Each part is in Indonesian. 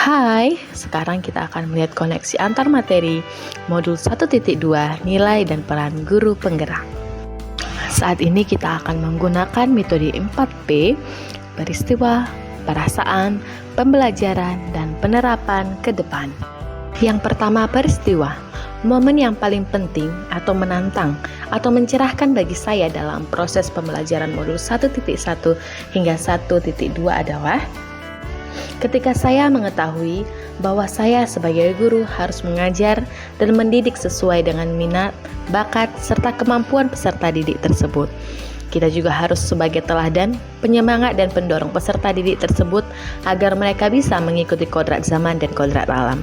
Hai, sekarang kita akan melihat koneksi antar materi modul 1.2 nilai dan peran guru penggerak. Saat ini kita akan menggunakan metode 4P, peristiwa, perasaan, pembelajaran, dan penerapan ke depan. Yang pertama, peristiwa. Momen yang paling penting atau menantang atau mencerahkan bagi saya dalam proses pembelajaran modul 1.1 hingga 1.2 adalah ketika saya mengetahui bahwa saya sebagai guru harus mengajar dan mendidik sesuai dengan minat, bakat, serta kemampuan peserta didik tersebut. Kita juga harus sebagai teladan, penyemangat dan pendorong peserta didik tersebut agar mereka bisa mengikuti kodrat zaman dan kodrat alam.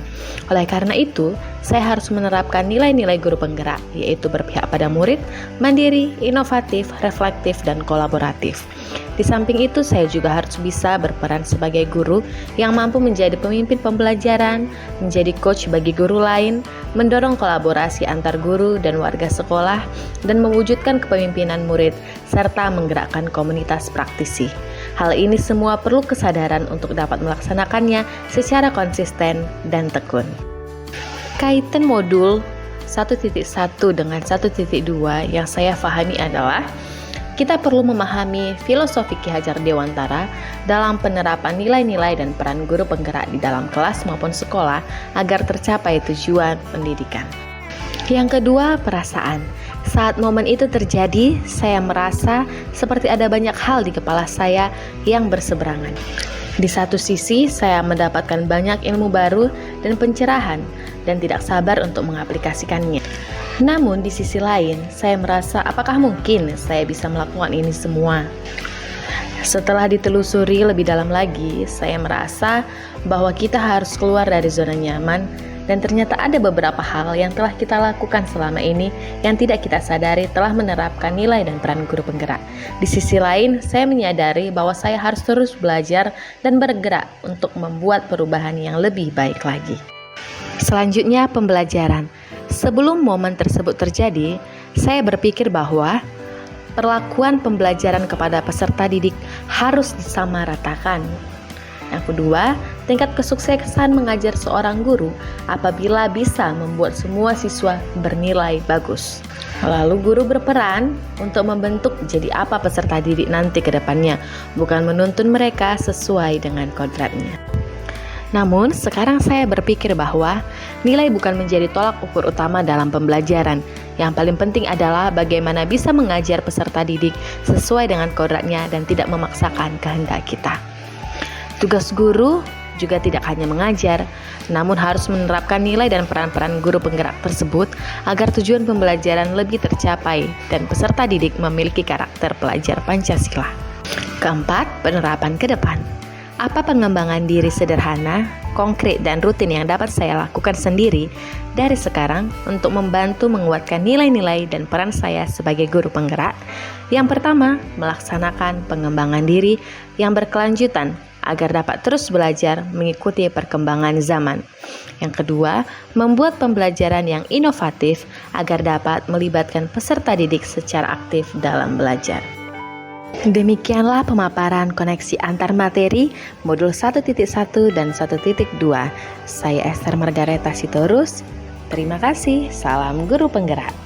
Oleh karena itu, saya harus menerapkan nilai-nilai guru penggerak, yaitu berpihak pada murid, mandiri, inovatif, reflektif, dan kolaboratif. Di samping itu, saya juga harus bisa berperan sebagai guru yang mampu menjadi pemimpin pembelajaran, menjadi coach bagi guru lain, mendorong kolaborasi antar guru dan warga sekolah, dan mewujudkan kepemimpinan murid, serta menggerakkan komunitas praktisi. Hal ini semua perlu kesadaran untuk dapat melaksanakannya secara konsisten dan tekun. Kaitan modul 1.1 dengan 1.2 yang saya pahami adalah kita perlu memahami filosofi Ki Hajar Dewantara dalam penerapan nilai-nilai dan peran guru penggerak di dalam kelas maupun sekolah agar tercapai tujuan pendidikan. Yang kedua, perasaan. Saat momen itu terjadi, saya merasa seperti ada banyak hal di kepala saya yang berseberangan. Di satu sisi, saya mendapatkan banyak ilmu baru dan pencerahan dan tidak sabar untuk mengaplikasikannya. Namun di sisi lain, saya merasa apakah mungkin saya bisa melakukan ini semua? Setelah ditelusuri lebih dalam lagi, saya merasa bahwa kita harus keluar dari zona nyaman dan ternyata ada beberapa hal yang telah kita lakukan selama ini yang tidak kita sadari telah menerapkan nilai dan peran guru penggerak. Di sisi lain, saya menyadari bahwa saya harus terus belajar dan bergerak untuk membuat perubahan yang lebih baik lagi. Selanjutnya, pembelajaran. Sebelum momen tersebut terjadi, saya berpikir bahwa perlakuan pembelajaran kepada peserta didik harus disamaratakan. Yang kedua, tingkat kesuksesan mengajar seorang guru apabila bisa membuat semua siswa bernilai bagus. Lalu guru berperan untuk membentuk jadi apa peserta didik nanti ke depannya, bukan menuntun mereka sesuai dengan kodratnya. Namun, sekarang saya berpikir bahwa nilai bukan menjadi tolak ukur utama dalam pembelajaran. Yang paling penting adalah bagaimana bisa mengajar peserta didik sesuai dengan kodratnya dan tidak memaksakan kehendak kita. Tugas guru juga tidak hanya mengajar, namun harus menerapkan nilai dan peran-peran guru penggerak tersebut agar tujuan pembelajaran lebih tercapai dan peserta didik memiliki karakter pelajar Pancasila. Keempat, penerapan ke depan. Apa pengembangan diri sederhana, konkret, dan rutin yang dapat saya lakukan sendiri dari sekarang untuk membantu menguatkan nilai-nilai dan peran saya sebagai guru penggerak? Yang pertama, melaksanakan pengembangan diri yang berkelanjutan agar dapat terus belajar mengikuti perkembangan zaman. Yang kedua, membuat pembelajaran yang inovatif agar dapat melibatkan peserta didik secara aktif dalam belajar. Demikianlah pemaparan koneksi antar materi modul 1.1 dan 1.2. Saya Esther Margareta Sitorus. Terima kasih. Salam guru penggerak.